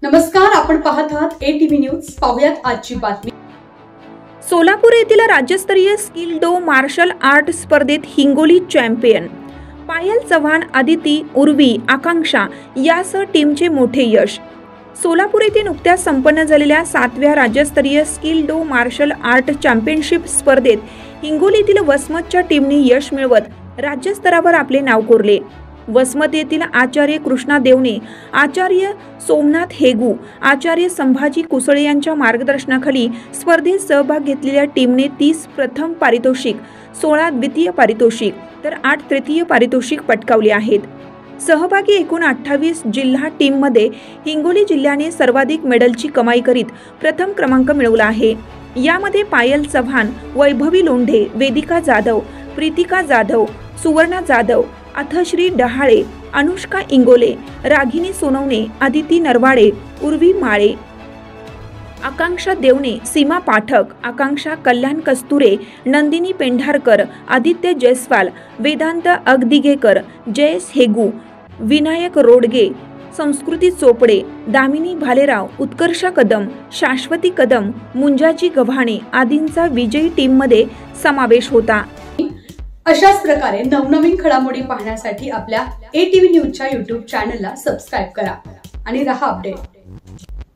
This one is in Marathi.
नमस्कार, आपण पाहत आहात ATV न्यूज। पाहूयात आजची बातमी। सोलापूर येथील राज्यस्तरीय स्किल डो मार्शल आर्ट स्पर्धेत हिंगोली चॅम्पियन पायल चव्हाण, आदिती, उर्वी, आकांक्षा यासह टीमचे मोठे यश। सोलापूर येथे नुकत्याच संपन्न झालेल्या 7व्या राज्यस्तरीय स्किल डो मार्शल आर्ट चॅम्पियनशिप स्पर्धेत हिंगोलीतील वसमतच्या टीमने यश मिळवत राज्यस्तरावर आपले नाव कोरले। वसमत येथील आचार्य कृष्णा देवणे, आचार्य सोमनाथ हेगू, आचार्य संभाजी कुसळे यांच्या मार्गदर्शनाखाली स्पर्धेत सहभाग घेतलेल्या टीमने 30 प्रथम पारितोषिक, 16 द्वितीय पारितोषिक तर 8 तृतीय पारितोषिक पटकावले आहेत। सहभागी एकूण 28 जिल्हा टीममध्ये हिंगोली जिल्ह्याने सर्वाधिक मेडलची कमाई करीत प्रथम क्रमांक मिळवला आहे। यामध्ये पायल चव्हाण, वैभवी लोंढे, वेदिका जाधव, प्रीतिका जाधव, सुवर्णा जाधव, अथश्री डहाळे, अनुष्का इंगोले, रागिनी सोनवणे, आदिती नरवाडे, उर्वी माळे, आकांक्षा देवणे, सीमा पाठक, आकांक्षा कल्याण कस्तुरे, नंदिनी पेंढारकर, आदित्य जयस्वाल, वेदांत अगदिगेकर, जयेश हेगू, विनायक रोडगे, संस्कृती चोपडे, दामिनी भालेराव, उत्कर्षा कदम, शाश्वती कदम, मुंजाजी गव्हाणे आदींचा विजयी टीममध्ये समावेश होता। अशाच प्रकारे नवनवीन घडामोडी पाहण्यासाठी आपल्या ATV न्यूजच्या YouTube चॅनलला सबस्क्राइब करा आणि रहा अपडेट।